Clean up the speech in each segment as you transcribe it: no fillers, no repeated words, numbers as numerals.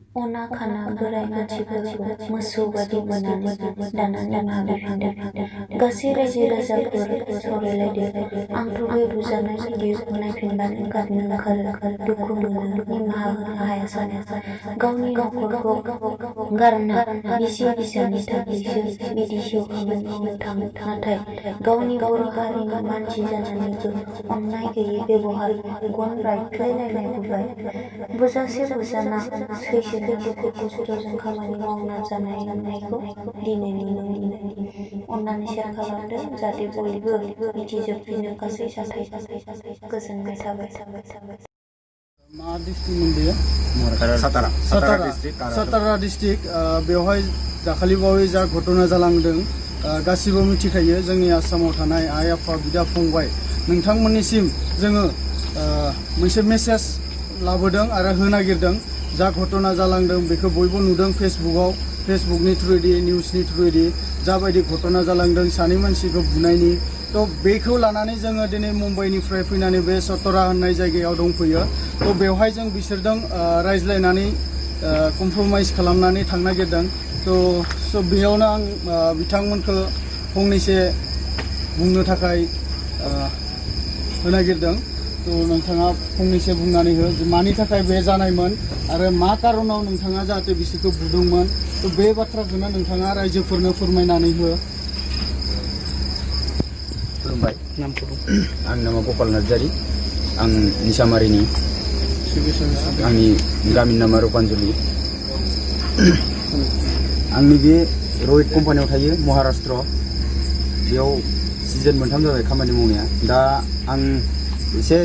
अना खाना बोराय मानसिफोरखौ मोसौ बादि बोनानै दानानै माबिफिनदों। गासै रायजो राजाफोर सावरायलायदों। आंथ' बे बुजानाय भिडिअखौ नायफिनबानो गाबनो ओंखारो, दुखु मोनो, निमाहा होनो हाया सानो। गावनि नखरखौ गारना बिसि फिसानि थाखायसो बिदेशआव खामानि मावनो थाङो, नाथाय गावनि बर' हारिनि मानसि जानानैबो अननाय गैयै बेबहार, गन रायफ्लेलायनाय नुबाय। बुजासे बुजाना सैसोनो दुखु खस्थ'जों खामानि मावना जानायखौ दिनै नुनो मोनो। अन्नानै शेयार खालामदो जाहाथे बयबो मिथिजोबफिनो गासै जाथायखौ। गोजोननाय थाबाय। मा डिस्ट्रिक्टमोन बेयो? सातारा डिस्ट्रिक्ट। बेवहाय दाखालि बावै जा घटना जालांदों गासिबो मिथिखायो। जोंनि आसामाव थानाय आइ आफा बिदा फंबाय नोंथांमोननिसिम जोङो मोनसे मेसेज लाबोदों आरो होनो नागिरदों। जा घटना जालांदों बेखौ बयबो नुदों फेसबुकनि थ्रुयैदि, निउसनि थ्रुयैदि जाबायदि घटना जालांदों सानै मानसिखौ बुनायनि। तो बेखौ लानानै जोङो दिनै मुम्बाइनिफ्राय फैनानै बे सतरा होननाय जायगायाव दंफैयो। तो बेवहाय जों बिसोरजों रायज्लायनानै कमप्रमाइज खालामनानै थांनो नागिरदों। तो बेयावनो आं बिथांमोनखौ फंनैसो बुंनो थाखाय होनो नागिरदों। तो नोंथाङा फंनैसो बुंनानै हो मानि थाखाय बे जानायमोन आरो मा कारनाव नोंथाङा जाहाथे बिसोरखौ बुदोंमोन। तो बे बाथ्राखौनो नोंथाङा रायजोफोरनो फोरमायनानै हो। खुलुमबाय। आंनि नामा गपाल नार्जारी। आं निसामारिनि। आंनि गामिनि नामा रुपान्जलि। आंनि बे रहित कम्पानियाव थायो महाराष्ट्र। बेयाव सिजन मोनथाम जाबाय खामानि मावनाया। दा आं एसे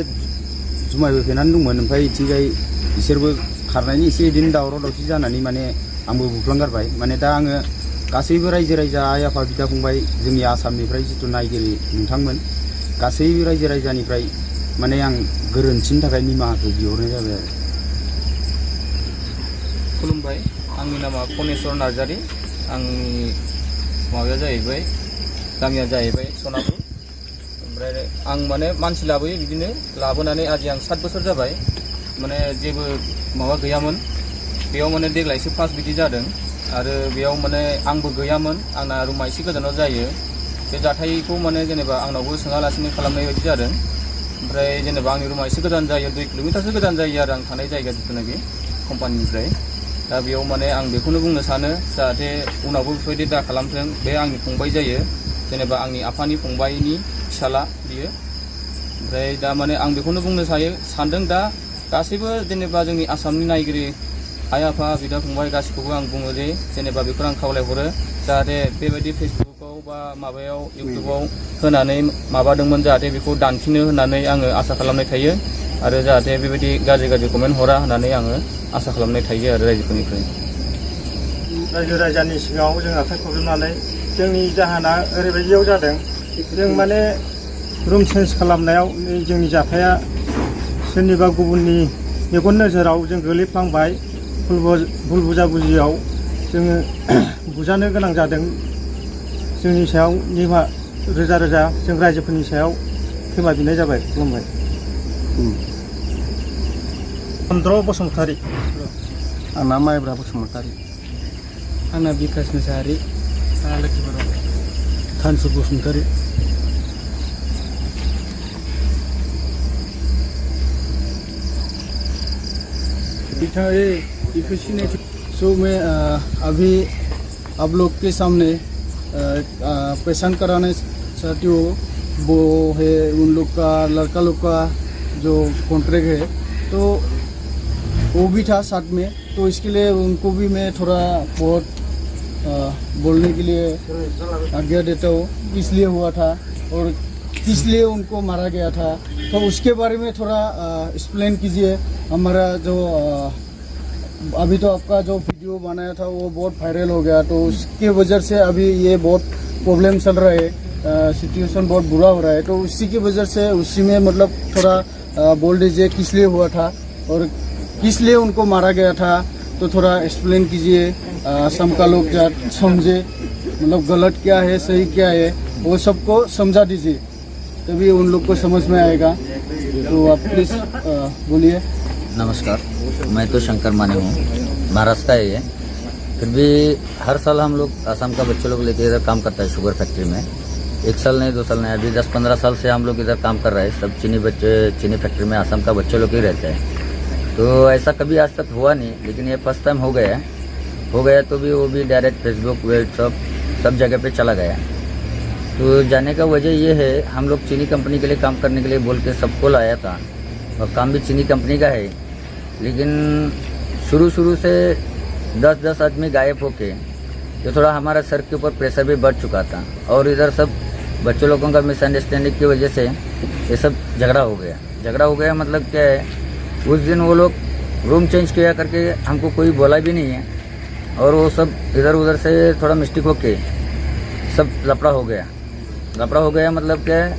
जुमायबो फेनानै दंमोन, ओमफ्राय इथिंजाय बिसोरबो खारनायनि एसे बिदिनो दावराव दावसि जानानै माने आंबो बुफ्लांगारबाय। माने दा आङो गासैबो रायजो राजा आइ आफा बिदा फंबाय जोंनि आसामनिफ्राय जिथु नायगिरि नोंथांमोन गासैबो रायजो राजानिफ्राय माने आं गोरोन्थिनि थाखाय निमाहाखौ बिहरनाय जाबाय आरो। खुलुमबाय। आंनि नामा कनेस्वर नार्जारी। आंनि माबाया जाहैबाय गामिया जाहैबाय सनापुर। ओमफ्राय आं माने मानसि लाबोयो, बिदिनो लाबोनानै आजि आं 7 बोसोर जाबाय। माने जेबो माबा गैयामोन बेयाव, माने देग्लायसो फार्स्ट बिदि जादों। आरो बेयाव माने आंबो गैयामोन, आंना रुमा एसे गोजानाव जायो। बे जाथायखौ माने जेनेबा आंनावबो सोङालासिनो खालामनाय बायदि जादों। ओमफ्राय जेनेबा आंनि रुमा एसे गोजान जायो, 2 किल'मिटारसो गोजान जायो आरो आं थानाय जायगा जिथुनाखि कम्पानिनिफ्राय। दा बेयाव माने आं बेखौनो बुंनो सानो जाहाथे उनावबो बेफोरबायदि दा खालामथों। बे आंनि फंबाय जायो, जेनेबा आंनि आफानि फंबायनि फिसाला बियो। ओमफ्राय दा माने आं बेखौनो बुंनो सानदों दा गासैबो जेनेबा जोंनि आसामनि नायगिरि आइ आफा बिदा फंबाय गासिखौबो आं बुङो जे जेनेबा बेखौ आं खावलायहरो जाहाथे बेबायदि फेसबुकाव बा माबायाव इउटुबाव होनानै माबादोंमोन जाहाथे बेखौ दानफिनो होननानै आङो आसा खालामनाय थायो। आरो जाहाथे बेबायदि गाज्रि कमेन्ट हरा होननानै आङो आसा खालामनाय थायो आरो रायजोफोरनिफ्राय। रायजो राजानि सिगाङाव जों आखाइ खबजबनानै जोंनि जाहोना ओरैबायदियाव जादों। जों माने रुम चेन्ज खालामनायाव जोंनि जाथाया सोरनिबा गुबुननि मेगन नोजोराव जों गोलैफ्लांबाय। भुल बुजाबुजियाव जोङो बुजानो गोनां जादों। जोंनि सायाव निमाहा रोजा रोजा जों रायजोफोरनि सायाव खेमा बिनाय जाबाय। खुलुमबाय। चन्द्र बसुमतारी। आंना माइब्रा बसुमतारी। आंना बिकास मुसाहारि। लोखि बर'। थानसु बसुमतारी। सो मैं अभी आप लोग के सामने पहचान कराने चाहती हूँ। वो है उन लोग का लड़का लोग का जो कॉन्ट्रैक्ट है, तो वो भी था साथ में। तो इसके लिए उनको भी मैं थोड़ा बहुत बोलने के लिए आज्ञा देता हूँ, इसलिए हुआ था और किस लिए उनको मारा गया था। तो उसके बारे में थोड़ा एक्सप्लेन कीजिए। हमारा जो अभी तो आपका जो वीडियो बनाया था वो बहुत वायरल हो गया, तो उसके वजह से अभी ये बहुत प्रॉब्लम चल रहा है, सिचुएशन बहुत बुरा हो रहा है। तो उसी की वजह से उसी में मतलब थोड़ा बोल दीजिए किस लिए हुआ था और किस लिए उनको मारा गया था। तो थोड़ा एक्सप्लेन कीजिए, असम का लोग क्या समझे, मतलब गलत क्या है सही क्या है वो सबको समझा दीजिए, तभी उन लोग को समझ में आएगा। तो आप प्लीज़ बोलिए। नमस्कार, मैं तो शंकर माने हूँ। महाराष्ट्र का है ये। फिर भी हर साल हम लोग आसाम का बच्चे लोग लेके इधर काम करता है शुगर फैक्ट्री में। 1 साल नहीं 2 साल नहीं, अभी 10-15 साल से हम लोग इधर काम कर रहे हैं। सब चीनी फैक्ट्री में आसाम का बच्चे लोग ही रहते हैं। तो ऐसा कभी आज तक हुआ नहीं, लेकिन ये फर्स्ट टाइम हो गया तो भी वो भी डायरेक्ट फेसबुक व्हाट्सअप सब जगह पे चला गया। तो जाने का वजह ये है, हम लोग चीनी कंपनी के लिए काम करने के लिए बोल के सबको लाया था और काम भी चीनी कंपनी का है। लेकिन शुरू से 10 आदमी गायब होके तो थोड़ा हमारा सर के ऊपर प्रेशर भी बढ़ चुका था और इधर सब बच्चों लोगों का मिसअंडरस्टैंडिंग की वजह से ये सब झगड़ा हो गया। मतलब क्या है, उस दिन वो लोग रूम चेंज किया करके हमको कोई बोला भी नहीं है और वो सब इधर उधर से थोड़ा मिस्टेक होके सब लफड़ा हो गया। मतलब क्या है,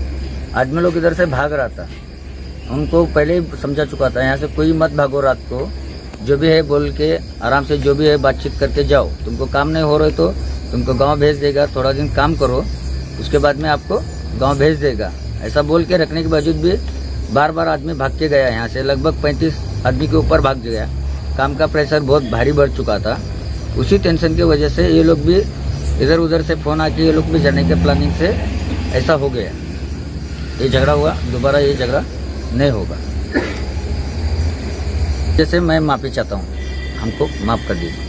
आदमी लोग इधर से भाग रहा था, उनको पहले ही समझा चुका था यहाँ से कोई मत भागो, रात को जो भी है बोल के आराम से जो भी है बातचीत करके जाओ। तुमको काम नहीं हो रहे तो तुमको गांव भेज देगा, थोड़ा दिन काम करो, उसके बाद में आपको गांव भेज देगा। ऐसा बोल के रखने के बावजूद भी बार आदमी भाग के गया यहाँ से। लगभग 35 आदमी के ऊपर भाग गया। काम का प्रेशर बहुत भारी बढ़ चुका था। उसी टेंशन की वजह से ये लोग भी इधर उधर से फ़ोन आके ये लोग भी जाने के प्लानिंग से ऐसा हो गया। ये झगड़ा हुआ, दोबारा ये झगड़ा नहीं होगा। जैसे मैं माफ़ी चाहता हूँ, हमको माफ़ कर दीजिए।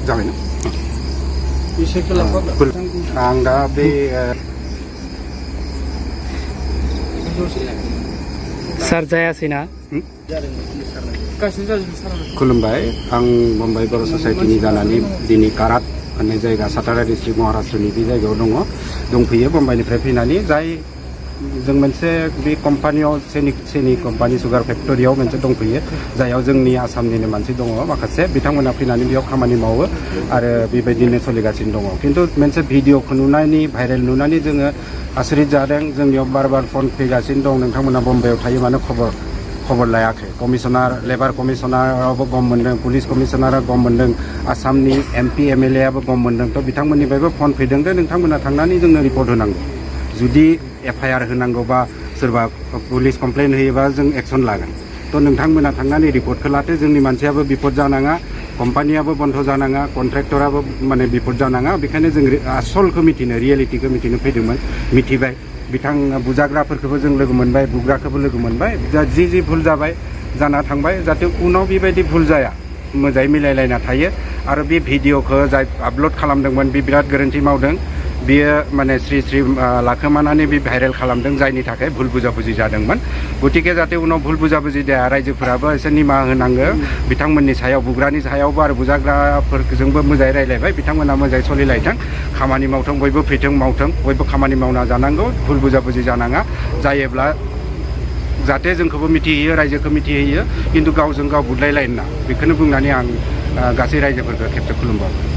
जाबाय ना इसे खिलाफ आं दा बे सार जायासैना खुलुमबाय। आं बम्बाइ बर' ससाइटिनि जानानै दिनै कारात होननाय जायगा सातारा डिस्ट्रिक्ट महाराष्ट्रनि बे जायगायाव दंफैयो बम्बाइनिफ्राय फैनानै। जाय जों मोनसे बे कम्पानियाव सेनि कम्पानि सुगार फेक्टरियाव मोनसे दंफैयो, जायाव जोंनि आसामनिनो मानसि दङ माखासे। बिथांमोना फैनानै बेयाव खामानि मावो आरो बेबायदिनो सोलिगासिनो दङ। खिन्थु मोनसे भिडिअखौ नुनानै भाइरेल नुनानै जोङो आसरित जादों। जोंनियाव बार फन फैगासिनो दं, नोंथांमोना बम्बाइयाव थायो मानो खबर लायाखै। कमिशनार लेबार कमिशनाराबो गम मोन्दों, पुलिस कमिशनारा गम मोन्दों, आसामनि MP MLA आबो गम मोन्दों। थ' बिथांमोननिफ्रायबो फन फैदों दे नोंथांमोना थांनानै जोंनो रिपर्ट होनांगौ। जुदि FIR होनांगौबा सोरबा पुलिस कमप्लेन होयोबा जों एक्सन लागोन। थ' नोंथांमोना थांनानै रिपर्टखौ लादो। जोंनि मानसियाबो बिपद जानाङा, कम्पानियाबो बन्द जानाङा, कन्ट्रेक्टराबो माने बिपद जानाङा। बेखायनो जों आसलखौ मिथिनो, रियेलिटिखौ मिथिनो फैदोंमोन। मिथिबाय, बिथां बुजाग्राफोरखौबो जों लोगो मोनबाय, बुग्राखौबो लोगो मोनबाय। जि भुल जाबाय जाना थांबाय, जाहाथे उनाव बेबायदि भुल जाया, मोजाङै मिलायलायना थायो। आरो बे भिडिअखौ जाय आपल'ड खालामदोंमोन बे बिराद गोरोन्थि मावदों। बियो माने स्रि लाखोमानानै बे भाइरेल खालामदों, जायनि थाखाय भुल बुजाबुजि जादोंमोन। गतिके जाहाथे उनाव भुल बुजाबुजि जाया, रायजोफोराबो एसे निमाहा होनांगौ बिथांमोननि सायाव, बुग्रानि सायावबो आरो बुजाग्राफोरजोंबो मोजाङै रायलायबाय। बिथांमोना मोजाङै सोलिलायथों, खामानि मावथों, बयबो फैथों मावथों, बयबो खामानि मावना जानांगौ, भुल बुजाबुजि जानाङा। जायोब्ला जाहाथे जोंखौबो मिथिहोयो, रायजोखौ मिथिहोयो, खिन्थु गावजों गाव बुदलायलायनो नाङा। बेखौनो बुंनानै आं गासै रायजोफोरखौ खेबसे खुलुमबावो।